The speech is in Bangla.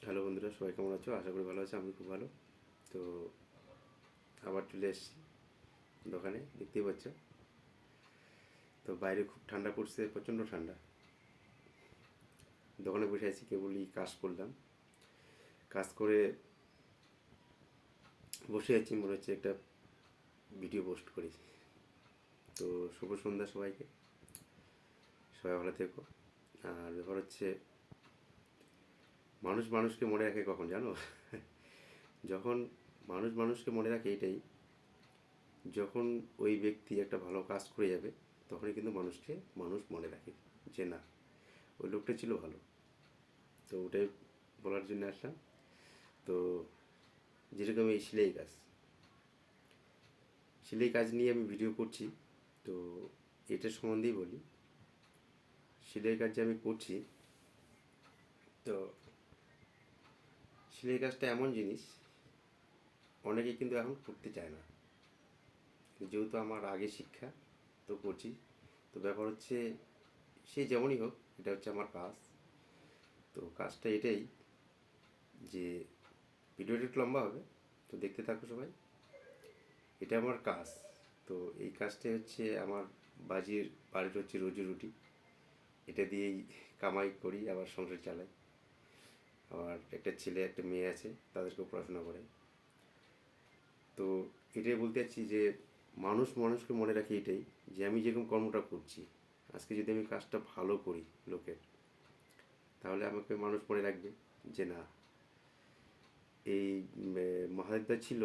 হ্যালো বন্ধুরা, সবাই কেমন আছো? আশা করি ভালো আছো। আমি খুব ভালো। তো আবার চলে এসেছি দোকানে, দেখতেই পাচ্ছ। তো বাইরে খুব ঠান্ডা পড়ছে, প্রচণ্ড ঠান্ডা। দোকানে বসে আছি, কেবলই কাজ করলাম। কাজ করে বসে আছি, মনে হচ্ছে একটা ভিডিও পোস্ট করি। তো শুভ সন্ধ্যা সবাইকে, সবাই ভালো থেকো। আর ব্যাপার হচ্ছে, মানুষ মানুষকে মনে রাখে কখন জানো? যখন মানুষ মানুষকে মনে রাখে এইটাই, যখন ওই ব্যক্তি একটা ভালো কাজ করে যাবে, তখনই কিন্তু মানুষ মনে রাখে যে না, ওই লোকটা ছিল ভালো। তো ওটাই বলার জন্য আসলাম। তো যেরকম এই সেলাই কাজ নিয়ে আমি ভিডিও করছি। তো এটার সম্বন্ধেই বলি। সেলাই কাজ যে আমি করছি, তো সেলাই কাজটা এমন জিনিস, অনেকে কিন্তু এখন করতে চায় না। যেহেতু আমার আগে শিক্ষা, তো করছি। তো ব্যাপার হচ্ছে, সে যেমনই হোক, এটা হচ্ছে আমার কাজ। তো কাজটা এটাই যে, ভিডিওটা একটু লম্বা হবে, তো দেখতে থাকো সবাই। এটা আমার কাজ। তো এই কাজটাই হচ্ছে আমার বাড়ির হচ্ছে রুজি রুটি। এটা দিয়েই কামাই করি, আবার সংসার চালাই। আমার একটা ছেলে একটা মেয়ে আছে, তাদেরকেও পড়াশোনা করে। তো এটাই বলতে চাচ্ছি যে, মানুষ মানুষকে মনে রাখে এটাই, যে আমি যেরকম কর্মটা করছি, আজকে যদি আমি কাজটা ভালো করি লোকের, তাহলে আমাকে মানুষ মনে রাখবে যে না, এই মহাদেবদা ছিল